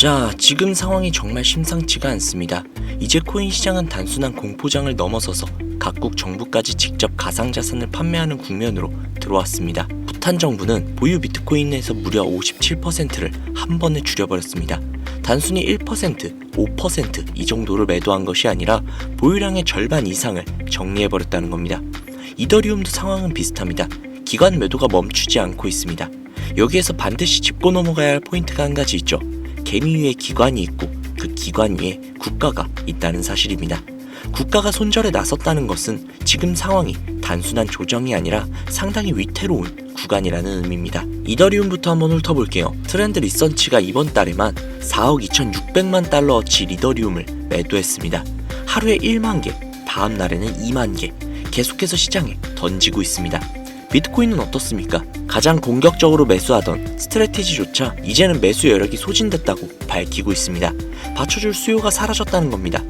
자, 지금 상황이 정말 심상치가 않습니다. 이제 코인 시장은 단순한 공포장을 넘어서서 각국 정부까지 직접 가상자산을 판매하는 국면으로 들어왔습니다. 부탄 정부는 보유 비트코인에서 무려 57%를 한 번에 줄여버렸습니다. 단순히 1%, 5% 이 정도를 매도한 것이 아니라 보유량의 절반 이상을 정리해버렸다는 겁니다. 이더리움도 상황은 비슷합니다. 기관 매도가 멈추지 않고 있습니다. 여기에서 반드시 짚고 넘어가야 할 포인트가 한 가지 있죠. 개미 위에 기관이 있고 그 기관 위에 국가가 있다는 사실입니다. 국가가 손절에 나섰다는 것은 지금 상황이 단순한 조정이 아니라 상당히 위태로운 구간이라는 의미입니다. 이더리움부터 한번 훑어볼게요. 트렌드 리서치가 이번 달에만 4억 2,600만 달러어치 이더리움을 매도했습니다. 하루에 1만 개, 다음 날에는 2만 개, 계속해서 시장에 던지고 있습니다. 비트코인은 어떻습니까? 가장 공격적으로 매수하던 스트래티지조차 이제는 매수 여력이 소진됐다고 밝히고 있습니다. 받쳐줄 수요가 사라졌다는 겁니다.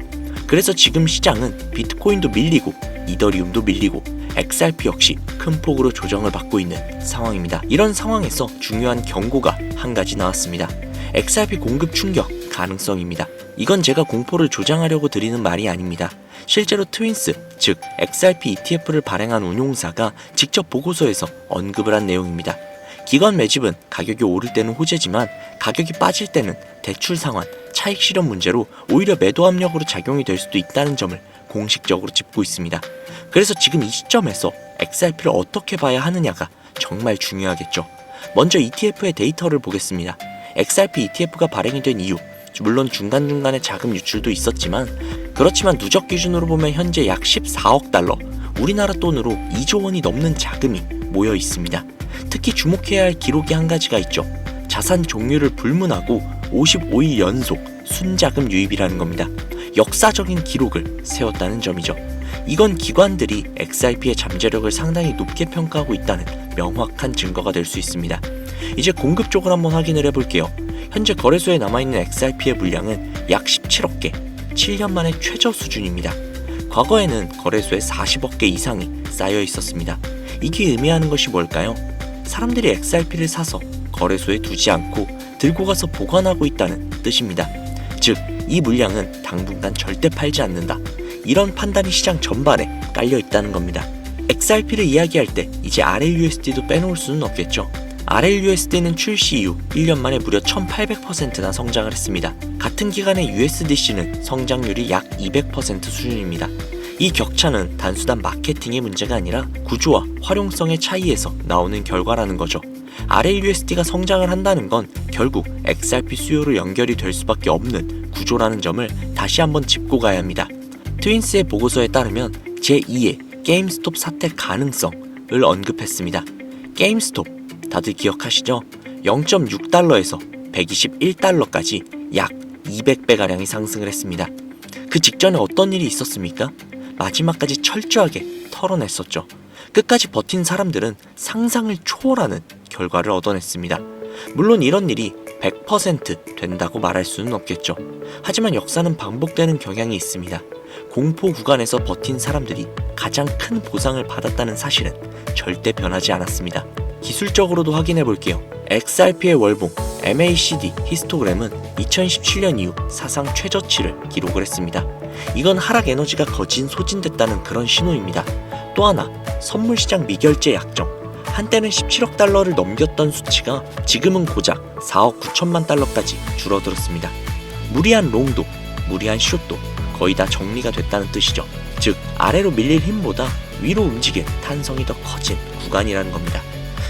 그래서 지금 시장은 비트코인도 밀리고 이더리움도 밀리고 XRP 역시 큰 폭으로 조정을 받고 있는 상황입니다. 이런 상황에서 중요한 경고가 한 가지 나왔습니다. XRP 공급 충격 가능성입니다. 이건 제가 공포를 조장하려고 드리는 말이 아닙니다. 실제로 트윈스, 즉 XRP ETF를 발행한 운용사가 직접 보고서에서 언급을 한 내용입니다. 기관 매집은 가격이 오를 때는 호재지만 가격이 빠질 때는 대출 상환, 차익 실현 문제로 오히려 매도 압력으로 작용이 될 수도 있다는 점을 공식적으로 짚고 있습니다. 그래서 지금 이 시점에서 XRP를 어떻게 봐야 하느냐가 정말 중요하겠죠. 먼저 ETF의 데이터를 보겠습니다. XRP ETF가 발행이 된 이유, 물론 중간중간에 자금 유출도 있었지만 그렇지만 누적 기준으로 보면 현재 약 14억 달러, 우리나라 돈으로 2조 원이 넘는 자금이 모여 있습니다. 특히 주목해야 할 기록이 한 가지가 있죠. 자산 종류를 불문하고 55일 연속 순자금 유입이라는 겁니다. 역사적인 기록을 세웠다는 점이죠. 이건 기관들이 XRP의 잠재력을 상당히 높게 평가하고 있다는 명확한 증거가 될 수 있습니다. 이제 공급 쪽을 한번 확인을 해볼게요. 현재 거래소에 남아있는 XRP의 물량은 약 17억 개, 7년 만에 최저 수준입니다. 과거에는 거래소에 40억 개 이상이 쌓여 있었습니다. 이게 의미하는 것이 뭘까요? 사람들이 XRP를 사서 거래소에 두지 않고 들고 가서 보관하고 있다는 뜻입니다. 즉, 이 물량은 당분간 절대 팔지 않는다. 이런 판단이 시장 전반에 깔려 있다는 겁니다. XRP를 이야기할 때 이제 RLUSD도 빼놓을 수는 없겠죠. RLUSD는 출시 이후 1년 만에 무려 1800%나 성장을 했습니다. 같은 기간에 USDC는 성장률이 약 200% 수준입니다. 이 격차는 단순한 마케팅의 문제가 아니라 구조와 활용성의 차이에서 나오는 결과라는 거죠. RLUSD가 성장을 한다는 건 결국 XRP 수요로 연결이 될 수밖에 없는 구조라는 점을 다시 한번 짚고 가야 합니다. 트윈스의 보고서에 따르면 제2의 게임스톱 사태 가능성을 언급했습니다. 게임스톱 다들 기억하시죠? 0.6달러에서 121달러까지 약 200배가량이 상승을 했습니다. 그 직전에 어떤 일이 있었습니까? 마지막까지 철저하게 털어냈었죠. 끝까지 버틴 사람들은 상상을 초월하는 결과를 얻어냈습니다. 물론 이런 일이 100% 된다고 말할 수는 없겠죠. 하지만 역사는 반복되는 경향이 있습니다. 공포 구간에서 버틴 사람들이 가장 큰 보상을 받았다는 사실은 절대 변하지 않았습니다. 기술적으로도 확인해 볼게요. XRP의 월봉 MACD 히스토그램은 2017년 이후 사상 최저치를 기록을 했습니다. 이건 하락 에너지가 거진 소진됐다는 그런 신호입니다. 또 하나, 선물 시장 미결제 약정. 한때는 17억 달러를 넘겼던 수치가 지금은 고작 4억 9천만 달러까지 줄어들었습니다. 무리한 롱도, 무리한 숏도 거의 다 정리가 됐다는 뜻이죠. 즉, 아래로 밀릴 힘보다 위로 움직일 탄성이 더 커진 구간이라는 겁니다.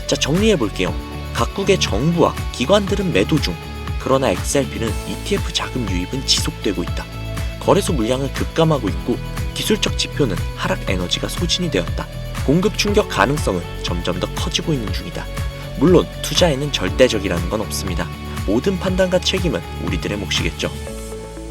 자, 정리해볼게요. 각국의 정부와 기관들은 매도 중, 그러나 XRP는 ETF 자금 유입은 지속되고 있다. 거래소 물량은 급감하고 있고 기술적 지표는 하락 에너지가 소진이 되었다. 공급 충격 가능성은 점점 더 커지고 있는 중이다. 물론 투자에는 절대적이라는 건 없습니다. 모든 판단과 책임은 우리들의 몫이겠죠.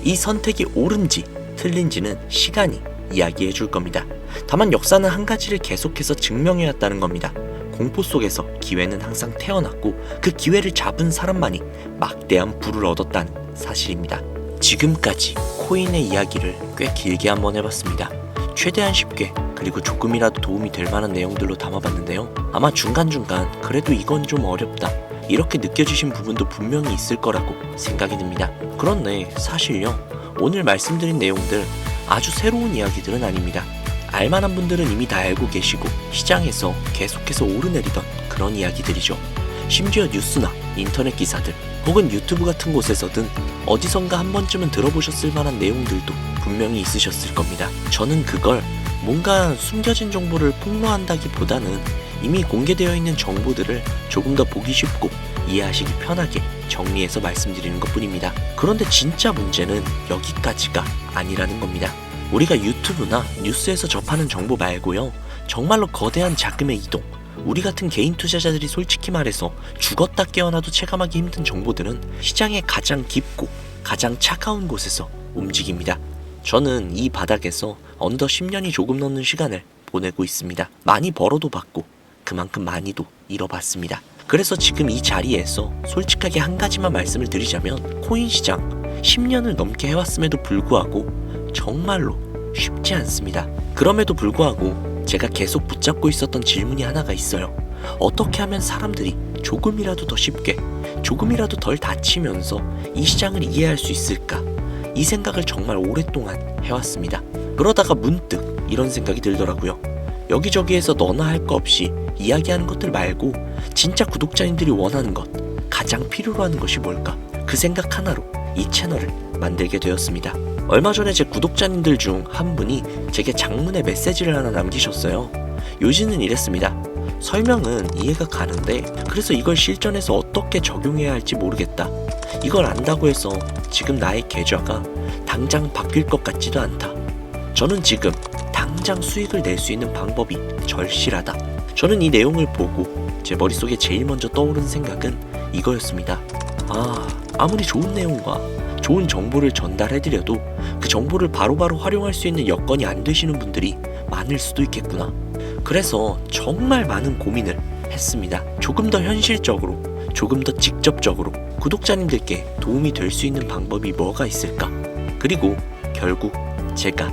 이 선택이 옳은지 틀린지는 시간이 이야기해 줄 겁니다. 다만 역사는 한 가지를 계속해서 증명해왔다는 겁니다. 공포 속에서 기회는 항상 태어났고 그 기회를 잡은 사람만이 막대한 부를 얻었다는 사실입니다. 지금까지 코인의 이야기를 꽤 길게 한번 해봤습니다. 최대한 쉽게 그리고 조금이라도 도움이 될 만한 내용들로 담아봤는데요. 아마 중간중간 그래도 이건 좀 어렵다, 이렇게 느껴지신 부분도 분명히 있을 거라고 생각이 듭니다. 그렇네, 사실요, 오늘 말씀드린 내용들 아주 새로운 이야기들은 아닙니다. 알만한 분들은 이미 다 알고 계시고 시장에서 계속해서 오르내리던 그런 이야기들이죠. 심지어 뉴스나 인터넷 기사들 혹은 유튜브 같은 곳에서든 어디선가 한 번쯤은 들어보셨을 만한 내용들도 분명히 있으셨을 겁니다. 저는 그걸 뭔가 숨겨진 정보를 폭로한다기보다는 이미 공개되어 있는 정보들을 조금 더 보기 쉽고 이해하시기 편하게 정리해서 말씀드리는 것 뿐입니다. 그런데 진짜 문제는 여기까지가 아니라는 겁니다. 우리가 유튜브나 뉴스에서 접하는 정보 말고요, 정말로 거대한 자금의 이동, 우리 같은 개인 투자자들이 솔직히 말해서 죽었다 깨어나도 체감하기 힘든 정보들은 시장의 가장 깊고 가장 차가운 곳에서 움직입니다. 저는 이 바닥에서 어느덧 10년이 조금 넘는 시간을 보내고 있습니다. 많이 벌어도 받고 그만큼 많이도 잃어봤습니다. 그래서 지금 이 자리에서 솔직하게 한 가지만 말씀을 드리자면, 코인 시장 10년을 넘게 해왔음에도 불구하고 정말로 쉽지 않습니다. 그럼에도 불구하고 제가 계속 붙잡고 있었던 질문이 하나가 있어요. 어떻게 하면 사람들이 조금이라도 더 쉽게, 조금이라도 덜 다치면서 이 시장을 이해할 수 있을까? 이 생각을 정말 오랫동안 해왔습니다. 그러다가 문득 이런 생각이 들더라고요. 여기저기에서 너나 할 거 없이 이야기하는 것들 말고 진짜 구독자님들이 원하는 것, 가장 필요로 하는 것이 뭘까? 그 생각 하나로 이 채널을 만들게 되었습니다. 얼마 전에 제 구독자님들 중 한 분이 제게 장문의 메시지를 하나 남기셨어요. 요지는 이랬습니다. 설명은 이해가 가는데 그래서 이걸 실전에서 어떻게 적용해야 할지 모르겠다. 이걸 안다고 해서 지금 나의 계좌가 당장 바뀔 것 같지도 않다. 저는 지금 당장 수익을 낼 수 있는 방법이 절실하다. 저는 이 내용을 보고 제 머릿속에 제일 먼저 떠오른 생각은 이거였습니다. 아무리 좋은 내용과 좋은 정보를 전달해드려도 그 정보를 바로바로 활용할 수 있는 여건이 안 되시는 분들이 많을 수도 있겠구나. 그래서 정말 많은 고민을 했습니다. 조금 더 현실적으로, 조금 더 직접적으로 구독자님들께 도움이 될 수 있는 방법이 뭐가 있을까? 그리고 결국 제가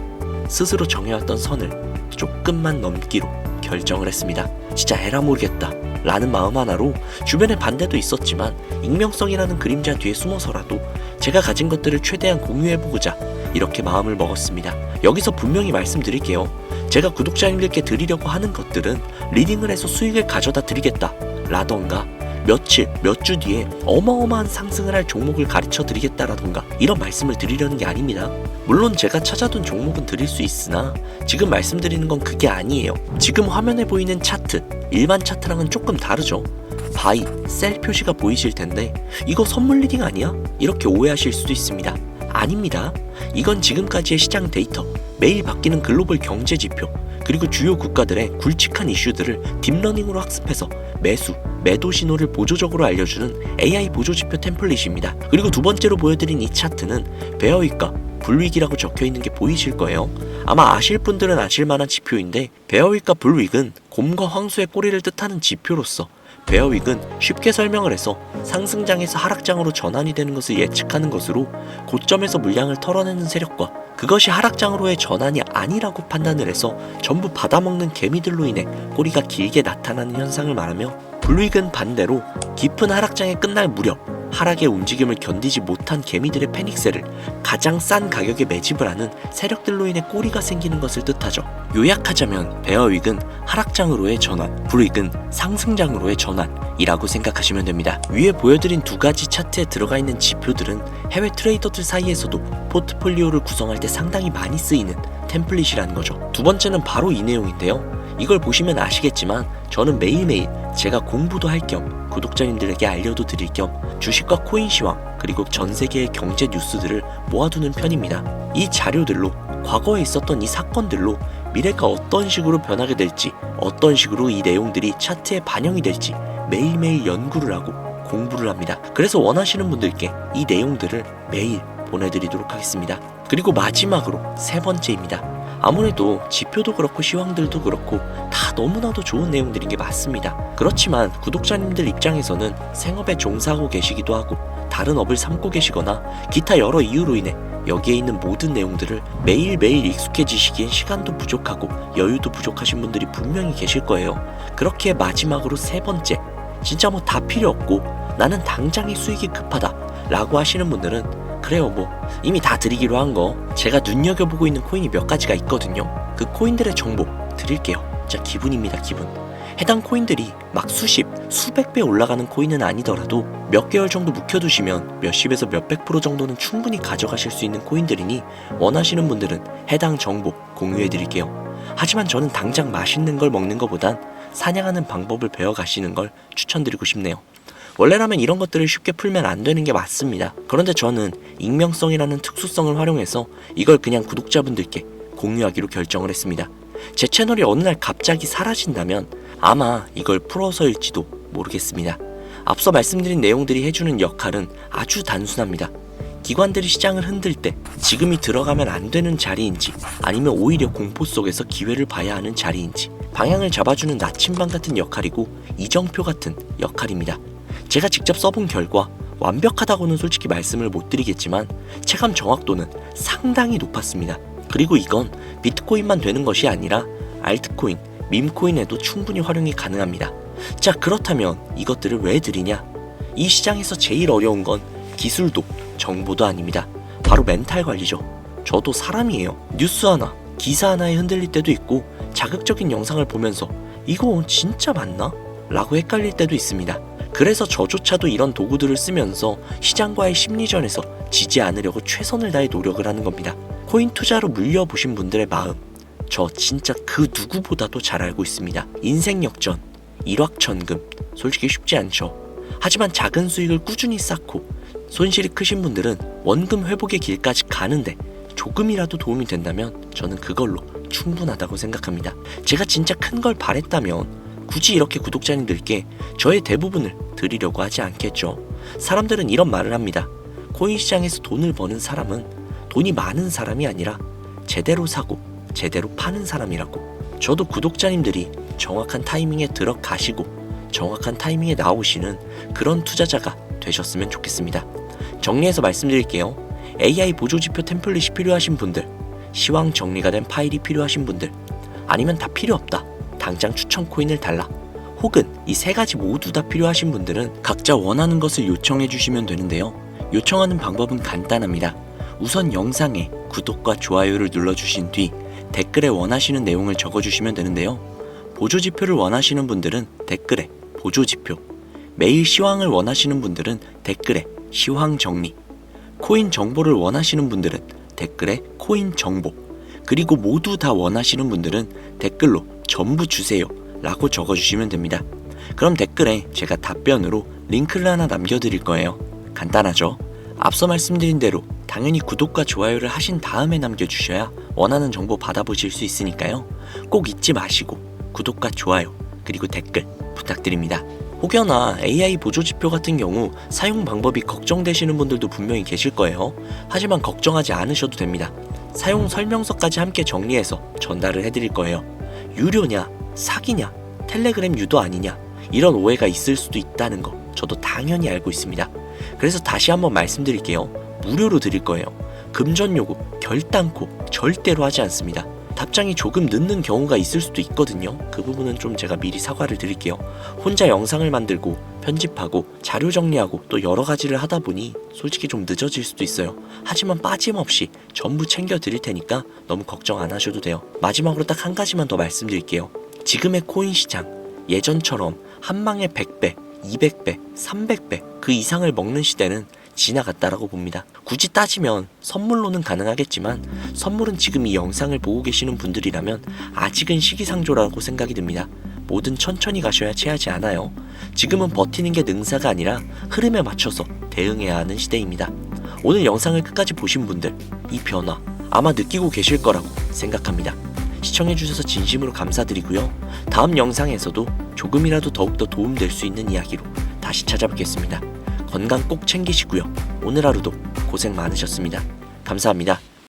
스스로 정해왔던 선을 조금만 넘기로 결정을 했습니다. 진짜 에라 모르겠다 라는 마음 하나로 주변에 반대도 있었지만 익명성이라는 그림자 뒤에 숨어서라도 제가 가진 것들을 최대한 공유해보고자 이렇게 마음을 먹었습니다. 여기서 분명히 말씀드릴게요. 제가 구독자님들께 드리려고 하는 것들은 리딩을 해서 수익을 가져다 드리겠다 라던가 며칠, 몇 주 뒤에 어마어마한 상승을 할 종목을 가르쳐 드리겠다라던가 이런 말씀을 드리려는 게 아닙니다. 물론 제가 찾아둔 종목은 드릴 수 있으나 지금 말씀드리는 건 그게 아니에요. 지금 화면에 보이는 차트, 일반 차트랑은 조금 다르죠. 바이, 셀 표시가 보이실 텐데 이거 선물 리딩 아니야? 이렇게 오해하실 수도 있습니다. 아닙니다. 이건 지금까지의 시장 데이터, 매일 바뀌는 글로벌 경제 지표, 그리고 주요 국가들의 굵직한 이슈들을 딥러닝으로 학습해서 매수, 매도 신호를 보조적으로 알려주는 AI 보조지표 템플릿입니다. 그리고 두 번째로 보여드린 이 차트는 베어윅과 불윅이라고 적혀있는 게 보이실 거예요. 아마 아실 분들은 아실만한 지표인데 베어윅과 불윅은 곰과 황소의 꼬리를 뜻하는 지표로서 베어윅은 쉽게 설명을 해서 상승장에서 하락장으로 전환이 되는 것을 예측하는 것으로 고점에서 물량을 털어내는 세력과 그것이 하락장으로의 전환이 아니라고 판단을 해서 전부 받아먹는 개미들로 인해 꼬리가 길게 나타나는 현상을 말하며, 불윅은 반대로 깊은 하락장에 끝날 무렵 하락의 움직임을 견디지 못한 개미들의 패닉셀을 가장 싼 가격에 매집을 하는 세력들로 인해 꼬리가 생기는 것을 뜻하죠. 요약하자면 베어윅은 하락장으로의 전환, 불윅은 상승장으로의 전환이라고 생각하시면 됩니다. 위에 보여드린 두 가지 차트에 들어가 있는 지표들은 해외 트레이더들 사이에서도 포트폴리오를 구성할 때 상당히 많이 쓰이는 템플릿이라는 거죠. 두 번째는 바로 이 내용인데요. 이걸 보시면 아시겠지만 저는 매일매일 제가 공부도 할 겸 구독자님들에게 알려도 드릴 겸 주식과 코인 시황 그리고 전 세계의 경제 뉴스들을 모아두는 편입니다. 이 자료들로 과거에 있었던 이 사건들로 미래가 어떤 식으로 변하게 될지, 어떤 식으로 이 내용들이 차트에 반영이 될지 매일매일 연구를 하고 공부를 합니다. 그래서 원하시는 분들께 이 내용들을 매일 보내드리도록 하겠습니다. 그리고 마지막으로 세 번째입니다. 아무래도 지표도 그렇고 시황들도 그렇고 다 너무나도 좋은 내용들인 게 맞습니다. 그렇지만 구독자님들 입장에서는 생업에 종사하고 계시기도 하고 다른 업을 삼고 계시거나 기타 여러 이유로 인해 여기에 있는 모든 내용들을 매일매일 익숙해지시기엔 시간도 부족하고 여유도 부족하신 분들이 분명히 계실 거예요. 그렇게 마지막으로 세 번째, 진짜 뭐 다 필요 없고 나는 당장의 수익이 급하다 라고 하시는 분들은 그래요, 뭐 이미 다 드리기로 한 거 제가 눈여겨보고 있는 코인이 몇 가지가 있거든요. 그 코인들의 정보 드릴게요. 자, 기분입니다, 기분. 해당 코인들이 막 수십, 수백 배 올라가는 코인은 아니더라도 몇 개월 정도 묵혀두시면 몇십에서 몇백 프로 정도는 충분히 가져가실 수 있는 코인들이니 원하시는 분들은 해당 정보 공유해드릴게요. 하지만 저는 당장 맛있는 걸 먹는 것보단 사냥하는 방법을 배워가시는 걸 추천드리고 싶네요. 원래라면 이런 것들을 쉽게 풀면 안 되는 게 맞습니다. 그런데 저는 익명성이라는 특수성을 활용해서 이걸 그냥 구독자분들께 공유하기로 결정을 했습니다. 제 채널이 어느 날 갑자기 사라진다면 아마 이걸 풀어서일지도 모르겠습니다. 앞서 말씀드린 내용들이 해주는 역할은 아주 단순합니다. 기관들이 시장을 흔들 때 지금이 들어가면 안 되는 자리인지 아니면 오히려 공포 속에서 기회를 봐야 하는 자리인지 방향을 잡아주는 나침반 같은 역할이고 이정표 같은 역할입니다. 제가 직접 써본 결과 완벽하다고는 솔직히 말씀을 못 드리겠지만 체감 정확도는 상당히 높았습니다. 그리고 이건 비트코인만 되는 것이 아니라 알트코인, 밈코인에도 충분히 활용이 가능합니다. 자, 그렇다면 이것들을 왜 드리냐? 이 시장에서 제일 어려운 건 기술도 정보도 아닙니다. 바로 멘탈 관리죠. 저도 사람이에요. 뉴스 하나, 기사 하나에 흔들릴 때도 있고 자극적인 영상을 보면서 이거 진짜 맞나? 라고 헷갈릴 때도 있습니다. 그래서 저조차도 이런 도구들을 쓰면서 시장과의 심리전에서 지지 않으려고 최선을 다해 노력을 하는 겁니다. 코인 투자로 물려보신 분들의 마음, 저 진짜 그 누구보다도 잘 알고 있습니다. 인생 역전, 일확천금, 솔직히 쉽지 않죠. 하지만 작은 수익을 꾸준히 쌓고 손실이 크신 분들은 원금 회복의 길까지 가는데 조금이라도 도움이 된다면 저는 그걸로 충분하다고 생각합니다. 제가 진짜 큰 걸 바랬다면 굳이 이렇게 구독자님들께 저의 대부분을 드리려고 하지 않겠죠. 사람들은 이런 말을 합니다. 코인 시장에서 돈을 버는 사람은 돈이 많은 사람이 아니라 제대로 사고 제대로 파는 사람이라고. 저도 구독자님들이 정확한 타이밍에 들어가시고 정확한 타이밍에 나오시는 그런 투자자가 되셨으면 좋겠습니다. 정리해서 말씀드릴게요. AI 보조지표 템플릿이 필요하신 분들, 시황 정리가 된 파일이 필요하신 분들, 아니면 다 필요 없다, 당장 추천 코인을 달라, 혹은 이 세 가지 모두 다 필요하신 분들은 각자 원하는 것을 요청해 주시면 되는데요. 요청하는 방법은 간단합니다. 우선 영상에 구독과 좋아요를 눌러주신 뒤 댓글에 원하시는 내용을 적어주시면 되는데요. 보조지표를 원하시는 분들은 댓글에 보조지표, 매일 시황을 원하시는 분들은 댓글에 시황 정리, 코인 정보를 원하시는 분들은 댓글에 코인 정보, 그리고 모두 다 원하시는 분들은 댓글로 전부 주세요 라고 적어주시면 됩니다. 그럼 댓글에 제가 답변으로 링크를 하나 남겨드릴 거예요. 간단하죠? 앞서 말씀드린 대로 당연히 구독과 좋아요를 하신 다음에 남겨주셔야 원하는 정보 받아보실 수 있으니까요. 꼭 잊지 마시고 구독과 좋아요 그리고 댓글 부탁드립니다. 혹여나 AI 보조지표 같은 경우 사용 방법이 걱정되시는 분들도 분명히 계실 거예요. 하지만 걱정하지 않으셔도 됩니다. 사용 설명서까지 함께 정리해서 전달을 해드릴 거예요. 유료냐, 사기냐, 텔레그램 유도 아니냐, 이런 오해가 있을 수도 있다는 거 저도 당연히 알고 있습니다. 그래서 다시 한번 말씀드릴게요. 무료로 드릴 거예요. 금전 요구 결단코 절대로 하지 않습니다. 답장이 조금 늦는 경우가 있을 수도 있거든요. 그 부분은 좀 제가 미리 사과를 드릴게요. 혼자 영상을 만들고 편집하고 자료 정리하고 또 여러 가지를 하다 보니 솔직히 좀 늦어질 수도 있어요. 하지만 빠짐없이 전부 챙겨 드릴 테니까 너무 걱정 안 하셔도 돼요. 마지막으로 딱 한 가지만 더 말씀드릴게요. 지금의 코인 시장, 예전처럼 한 방에 100배, 200배, 300배 그 이상을 먹는 시대는 지나갔다라고 봅니다. 굳이 따지면 선물로는 가능하겠지만 선물은 지금 이 영상을 보고 계시는 분들이라면 아직은 시기상조라고 생각이 듭니다. 뭐든 천천히 가셔야 체하지 않아요. 지금은 버티는 게 능사가 아니라 흐름에 맞춰서 대응해야 하는 시대입니다. 오늘 영상을 끝까지 보신 분들, 이 변화 아마 느끼고 계실 거라고 생각합니다. 시청해주셔서 진심으로 감사드리고요. 다음 영상에서도 조금이라도 더욱더 도움될 수 있는 이야기로 다시 찾아뵙겠습니다. 건강 꼭 챙기시고요. 오늘 하루도 고생 많으셨습니다. 감사합니다.